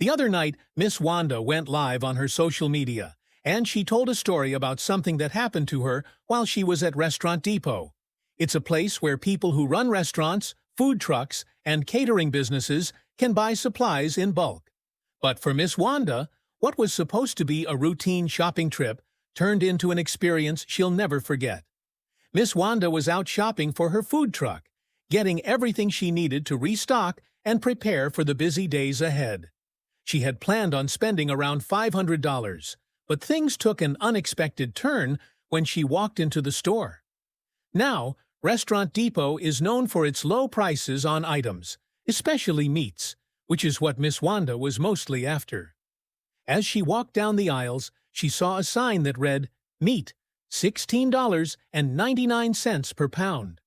The other night, Miss Wanda went live on her social media, and she told a story about something that happened to her while she was at Restaurant Depot. It's a place where people who run restaurants, food trucks, and catering businesses can buy supplies in bulk. But for Miss Wanda, what was supposed to be a routine shopping trip turned into an experience she'll never forget. Miss Wanda was out shopping for her food truck, getting everything she needed to restock and prepare for the busy days ahead. She had planned on spending around $500, but things took an unexpected turn when she walked into the store. Now, Restaurant Depot is known for its low prices on items, especially meats, which is what Miss Wanda was mostly after. As she walked down the aisles, she saw a sign that read, "Meat, $16.99 per pound."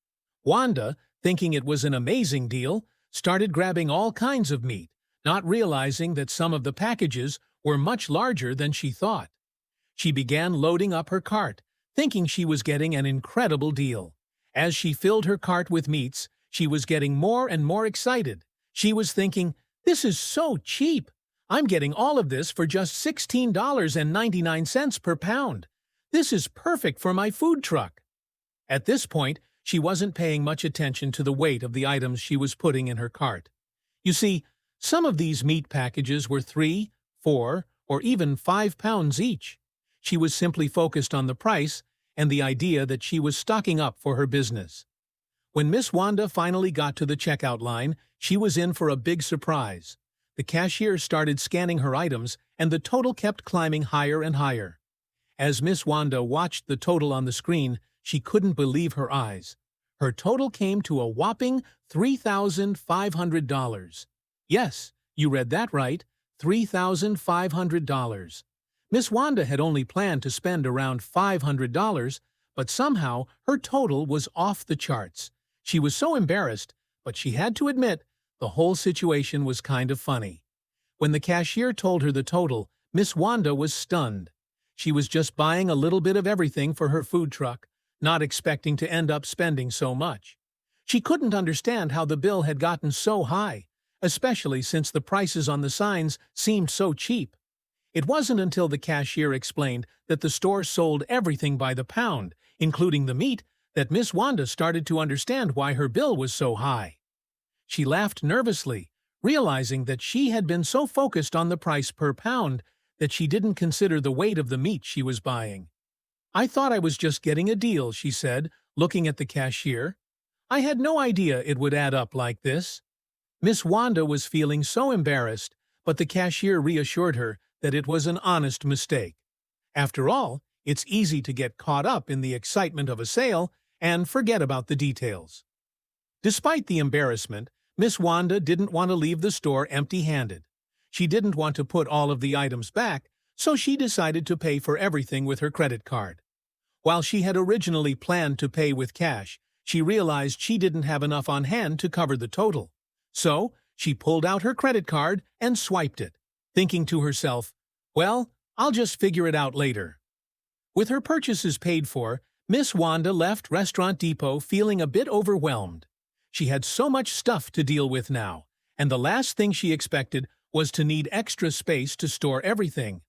Wanda, thinking it was an amazing deal, started grabbing all kinds of meat, not realizing that some of the packages were much larger than she thought. She began loading up her cart, thinking she was getting an incredible deal. As she filled her cart with meats, she was getting more and more excited. She was thinking, "This is so cheap! I'm getting all of this for just $16.99 per pound. This is perfect for my food truck." At this point, she wasn't paying much attention to the weight of the items she was putting in her cart. You see, some of these meat packages were 3, 4, or even 5 pounds each. She was simply focused on the price and the idea that she was stocking up for her business. When Miss Wanda finally got to the checkout line, she was in for a big surprise. The cashier started scanning her items, and the total kept climbing higher and higher. As Miss Wanda watched the total on the screen, she couldn't believe her eyes. Her total came to a whopping $3,500. Yes, you read that right, $3,500. Miss Wanda had only planned to spend around $500, but somehow her total was off the charts. She was so embarrassed, but she had to admit the whole situation was kind of funny. When the cashier told her the total, Miss Wanda was stunned. She was just buying a little bit of everything for her food truck, not expecting to end up spending so much. She couldn't understand how the bill had gotten so high, especially since the prices on the signs seemed so cheap. It wasn't until the cashier explained that the store sold everything by the pound, including the meat, that Miss Wanda started to understand why her bill was so high. She laughed nervously, realizing that she had been so focused on the price per pound that she didn't consider the weight of the meat she was buying. "I thought I was just getting a deal," she said, looking at the cashier. "I had no idea it would add up like this." Miss Wanda was feeling so embarrassed, but the cashier reassured her that it was an honest mistake. After all, it's easy to get caught up in the excitement of a sale and forget about the details. Despite the embarrassment, Miss Wanda didn't want to leave the store empty-handed. She didn't want to put all of the items back, so she decided to pay for everything with her credit card. While she had originally planned to pay with cash, she realized she didn't have enough on hand to cover the total. So, she pulled out her credit card and swiped it, thinking to herself, "Well, I'll just figure it out later." With her purchases paid for, Miss Wanda left Restaurant Depot feeling a bit overwhelmed. She had so much stuff to deal with now, and the last thing she expected was to need extra space to store everything.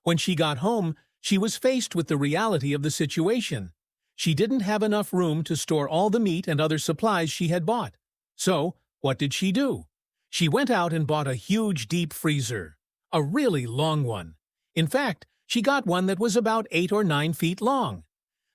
When she got home, she was faced with the reality of the situation. She didn't have enough room to store all the meat and other supplies she had bought. So, what did she do? She went out and bought a huge deep freezer. A really long one. In fact, she got one that was about 8 or 9 feet long.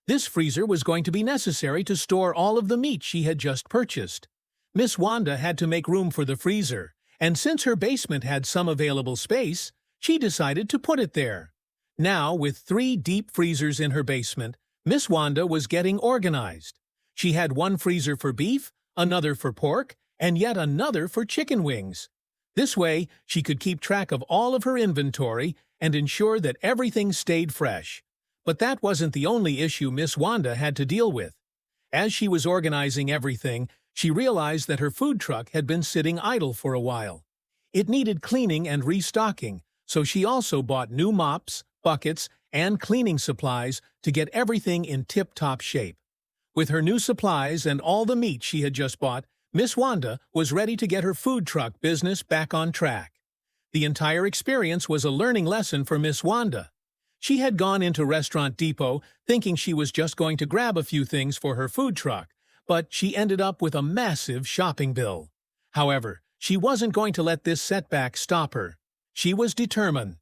This freezer was going to be necessary to store all of the meat she had just purchased. Miss Wanda had to make room for the freezer, and since her basement had some available space, she decided to put it there. Now, with 3 deep freezers in her basement, Miss Wanda was getting organized. She had one freezer for beef, another for pork, and yet another for chicken wings. This way, she could keep track of all of her inventory and ensure that everything stayed fresh. But that wasn't the only issue Miss Wanda had to deal with. As she was organizing everything, she realized that her food truck had been sitting idle for a while. It needed cleaning and restocking, so she also bought new mops, buckets, and cleaning supplies to get everything in tip-top shape. With her new supplies and all the meat she had just bought, Miss Wanda was ready to get her food truck business back on track. The entire experience was a learning lesson for Miss Wanda. She had gone into Restaurant Depot thinking she was just going to grab a few things for her food truck, but she ended up with a massive shopping bill. However, she wasn't going to let this setback stop her. She was determined.